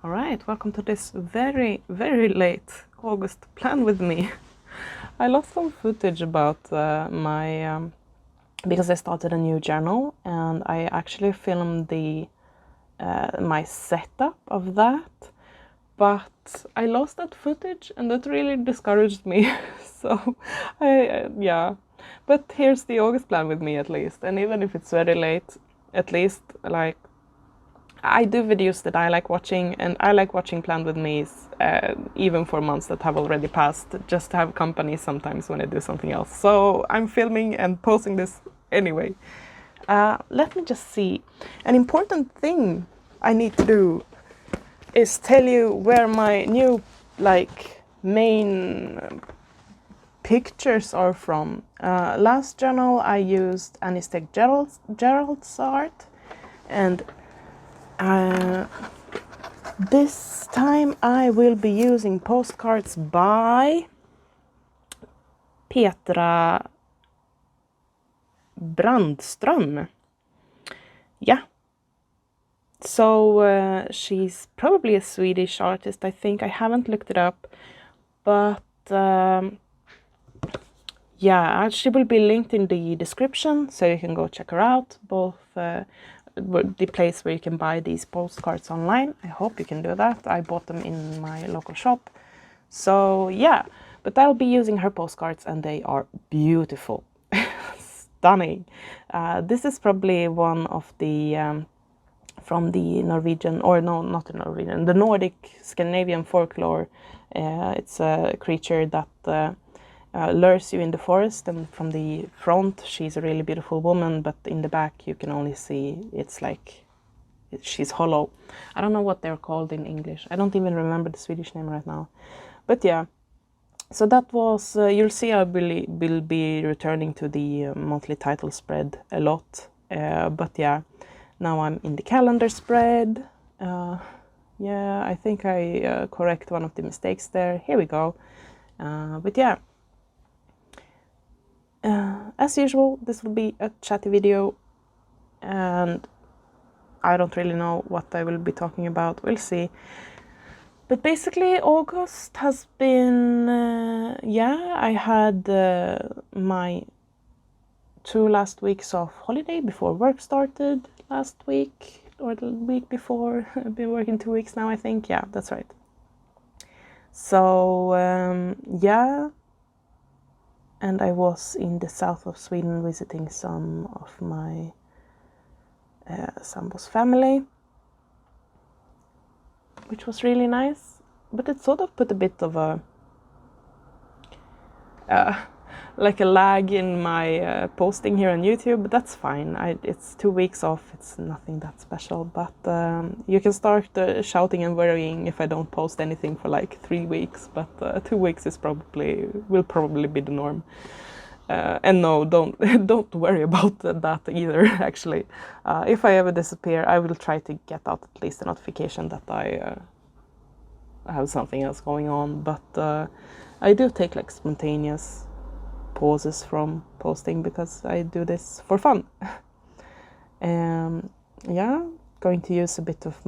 All right, welcome to this very, very late August plan with me. I lost some footage about because I started a new journal and I actually filmed my setup of that, but I lost that footage and that really discouraged me. So yeah, but here's the August plan with me at least, and even if it's very late, at least like I do videos that I like watching, and I like watching Plan With Me's, even for months that have already passed, just to have company sometimes when I do something else. So I'm filming and posting this anyway. Let me just see. An important thing I need to do is tell you where my new, main pictures are from. Last journal I used Anistek Gerald's art, and this time I will be using postcards by Petra Brandström. Yeah. So she's probably a Swedish artist, I think. I haven't looked it up, but yeah, she will be linked in the description, so you can go check her out, both the place where you can buy these postcards online. I hope you can do that. I bought them in my local shop. So yeah, but I'll be using her postcards and they are beautiful. Stunning. This is probably one of the from the Norwegian, or no, not the Norwegian, the Nordic Scandinavian folklore. It's a creature that lures you in the forest, and from the front she's a really beautiful woman, but in the back you can only see she's hollow. I don't know what they're called in English. I don't even remember the Swedish name right now. But yeah, so that was, you'll see I will be returning to the monthly title spread a lot. But yeah, now I'm in the calendar spread. Yeah, I think I correct one of the mistakes there. Here we go. But yeah. As usual, this will be a chatty video, and I don't really know what I will be talking about. We'll see. But basically, August has been, yeah, I had my 2 last weeks of holiday before work started last week, or the week before. I've been working 2 weeks now, I think. Yeah, that's right. So, yeah. And I was in the south of Sweden visiting some of my Sambo's family, which was really nice. But it sort of put a bit of a like a lag in my posting here on YouTube, but that's fine. It's 2 weeks off. It's nothing that special. But you can start shouting and worrying if I don't post anything for like 3 weeks. But 2 weeks will probably be the norm. And no, don't worry about that either. Actually, if I ever disappear, I will try to get out at least a notification that I have something else going on. But I do take like spontaneous pauses from posting because I do this for fun. Yeah, going to use a bit of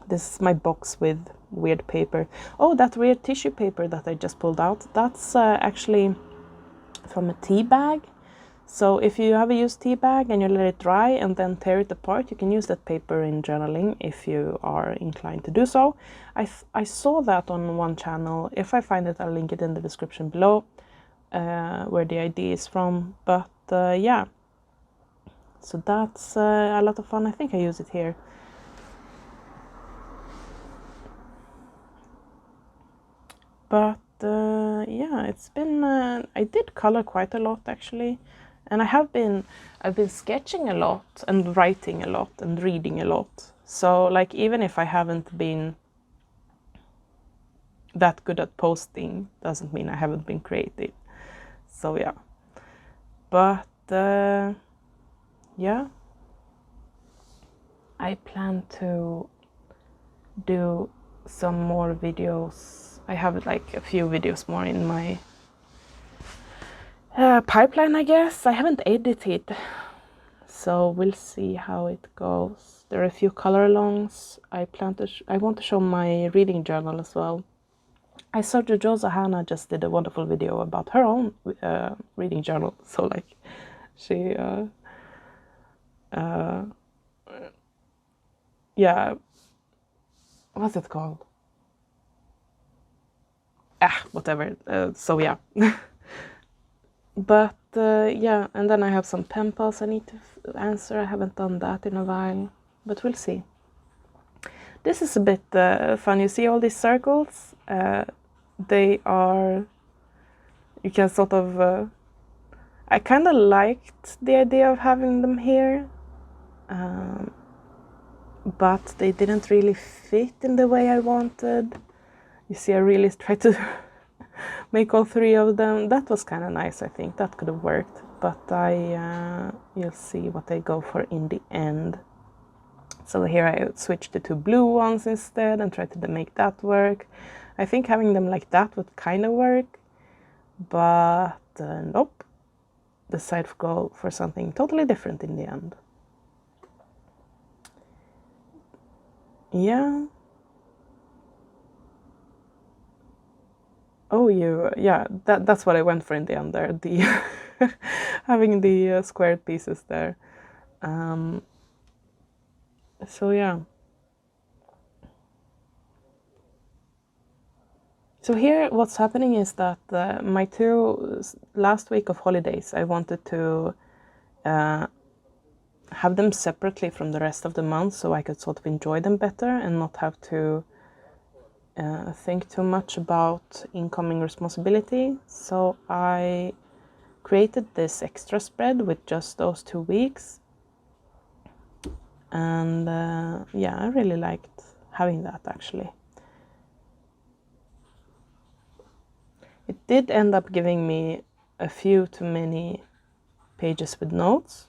this is my box with weird paper. Oh, that weird tissue paper that I just pulled out, that's actually from a tea bag. So if you have a used tea bag and you let it dry and then tear it apart, you can use that paper in journaling if you are inclined to do so. I saw that on one channel. If I find it, I'll link it in the description below, where the idea is from. But yeah, so that's a lot of fun. I think I use it here. But yeah, it's been I did color quite a lot actually, and I've been sketching a lot and writing a lot and reading a lot. So like, even if I haven't been that good at posting, doesn't mean I haven't been creative. So yeah, but yeah, I plan to do some more videos. I have like a few videos more in my pipeline, I guess. I haven't edited So we'll see how it goes. There are a few color alongs. I want to show my reading journal as well. I saw Jojo Hannah just did a wonderful video about her own reading journal. So like she yeah, what's it called? Whatever. So yeah. But yeah, and then I have some pen pals I need to answer. I haven't done that in a while, but we'll see. This is a bit fun. You see all these circles? They are, you can sort of, I kind of liked the idea of having them here, but they didn't really fit in the way I wanted. You see, I really tried to make all three of them. That was kind of nice, I think. That could have worked, but you'll see what I go for in the end. So here I switched to two blue ones instead and tried to make that work. I think having them like that would kind of work, but nope. Decided to go for something totally different in the end. Yeah. Oh, yeah, that's what I went for in the end there. The having the squared pieces there. So yeah. So here what's happening is that my two last week of holidays, I wanted to have them separately from the rest of the month so I could sort of enjoy them better and not have to think too much about incoming responsibility. So I created this extra spread with just those 2 weeks. And yeah, I really liked having that actually. It did end up giving me a few too many pages with notes.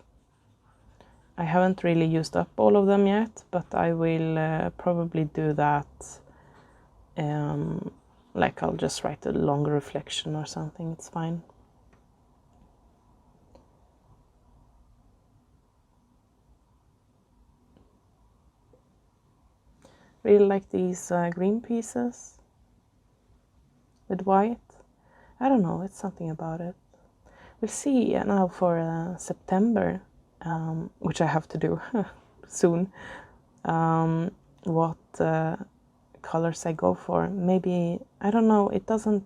I haven't really used up all of them yet, but I will probably do that. Like I'll just write a longer reflection or something, it's fine. Really like these green pieces with white. I don't know, it's something about it. We'll see now for September, which I have to do soon, what colors I go for. Maybe, I don't know, it doesn't,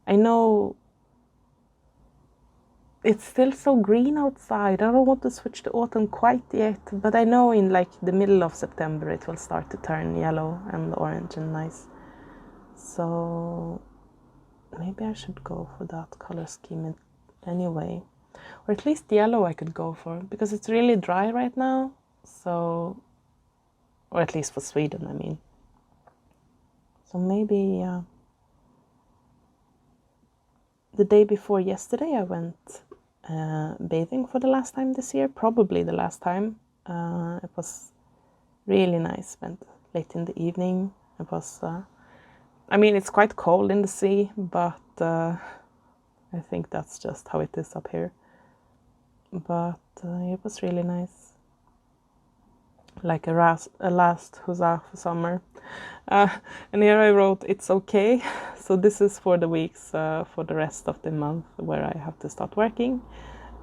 I know it's still so green outside. I don't want to switch to autumn quite yet, but I know in like the middle of September it will start to turn yellow and orange and nice. So maybe I should go for that color scheme anyway. Or at least yellow I could go for, because it's really dry right now. So, or at least for Sweden, I mean. So maybe the day before yesterday I went bathing for the last time this year, probably the last time. It was really nice, went late in the evening. It was, I mean, it's quite cold in the sea, but I think that's just how it is up here. But it was really nice. Like a last huzzah for summer. And here I wrote, it's okay. So this is for the weeks for the rest of the month where I have to start working.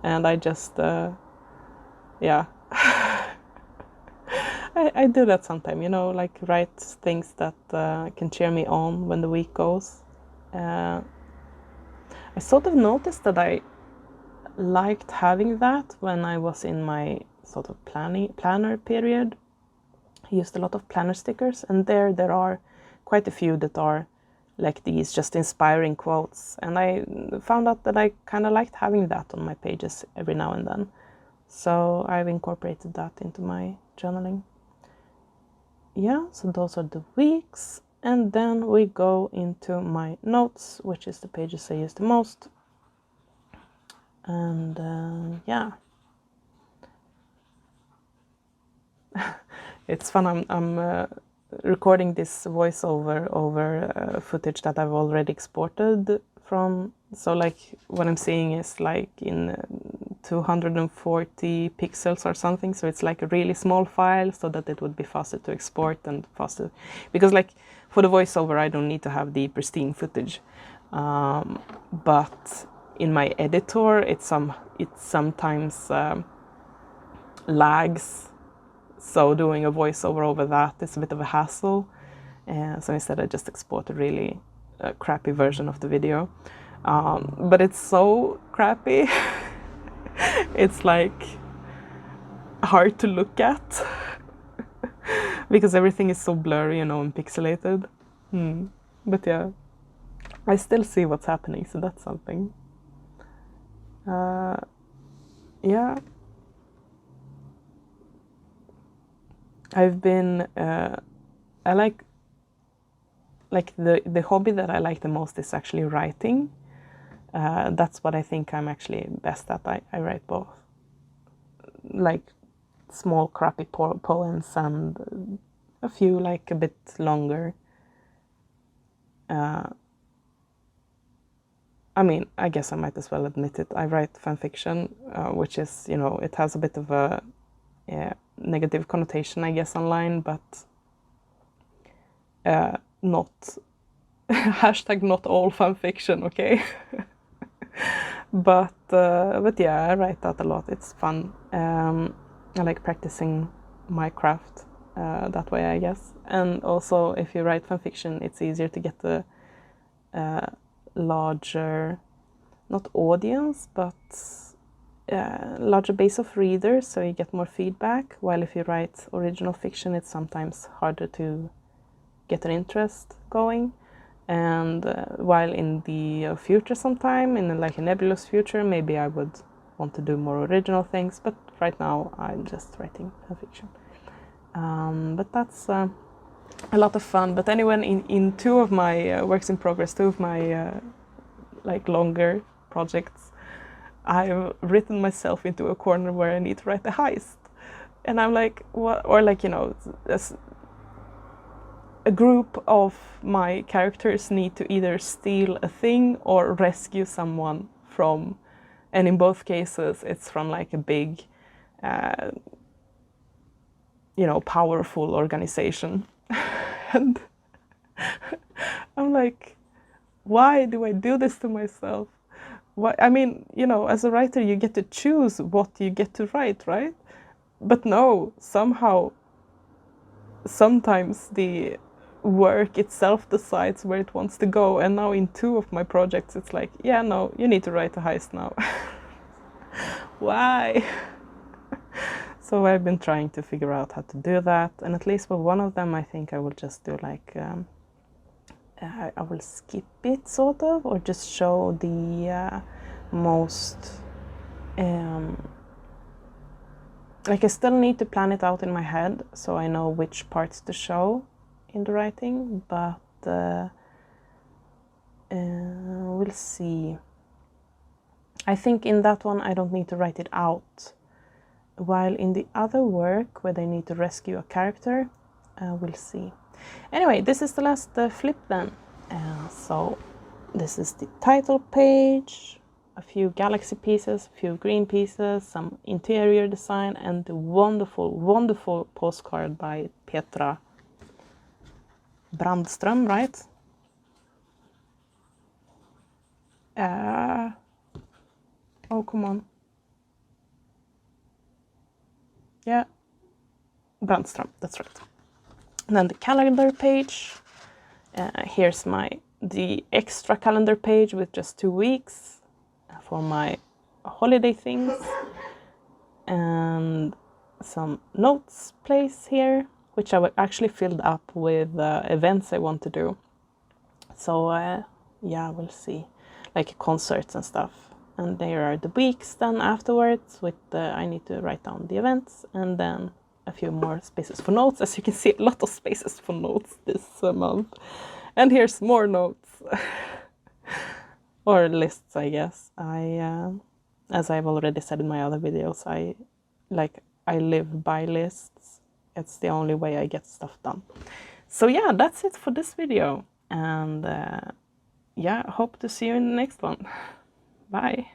And I just, yeah. I do that sometime, you know, like write things that can cheer me on when the week goes. I sort of noticed that I liked having that when I was in my sort of planner period. I used a lot of planner stickers, and there are quite a few that are like these just inspiring quotes, and I found out that I kind of liked having that on my pages every now and then. So I've incorporated that into my journaling. Yeah, so those are the weeks, and then we go into my notes, which is the pages I use the most. And yeah, it's fun. I'm recording this voiceover over footage that I've already exported from. So like what I'm seeing is like in 240 pixels or something, so it's like a really small file, so that it would be faster to export and faster, because like for the voiceover I don't need to have the pristine footage, but in my editor it sometimes lags, so doing a voiceover over that is a bit of a hassle, so instead I just export a really crappy version of the video, but it's so crappy it's like hard to look at because everything is so blurry, you know, and pixelated. But yeah, I still see what's happening, so that's something. Yeah, I've been I like the hobby that I like the most is actually writing. That's what I think I'm actually best at. I write both, like small crappy poems and a few like a bit longer. I mean, I guess I might as well admit it. I write fan fiction, which is, you know, it has a bit of a negative connotation, I guess, online, but not hashtag not all fan fiction, okay? But yeah, I write that a lot. It's fun. I like practicing my craft that way, I guess. And also, if you write fan fiction, it's easier to get the larger, not audience, but larger base of readers, so you get more feedback. While if you write original fiction, it's sometimes harder to get an interest going. And while in the future sometime, in like a nebulous future, maybe I would want to do more original things, but right now I'm just writing fanfiction. But that's a lot of fun. But anyway, in two of my works in progress, two of my like longer projects, I've written myself into a corner where I need to write a heist. And I'm like, what? Or like, you know, a group of my characters need to either steal a thing or rescue someone from, and in both cases it's from like a big, you know, powerful organization. And I'm like, why do I do this to myself? Why? I mean, you know, as a writer you get to choose what you get to write, right? But no, somehow, sometimes the work itself decides where it wants to go, and now in two of my projects it's like, yeah, no, you need to write a heist now. Why? So I've been trying to figure out how to do that, and at least with one of them I think I will just do like I will skip it sort of, or just show the most like I still need to plan it out in my head so I know which parts to show in the writing, but we'll see. I think in that one I don't need to write it out, while in the other work where they need to rescue a character, we'll see. Anyway, this is the last flip then. So this is the title page, a few galaxy pieces, a few green pieces, some interior design, and the wonderful, wonderful postcard by Petra Brandström, right? Oh, come on. Yeah, Brandström, that's right. And then the calendar page. Here's the extra calendar page with just 2 weeks for my holiday things, and some notes place here, which I actually filled up with events I want to do. So yeah, we'll see, like concerts and stuff. And there are the weeks then afterwards with I need to write down the events, and then a few more spaces for notes. As you can see, a lot of spaces for notes this month. And here's more notes. Or lists, I guess. As I've already said in my other videos, I live by lists. It's the only way I get stuff done. So yeah, that's it for this video. And yeah, hope to see you in the next one. Bye.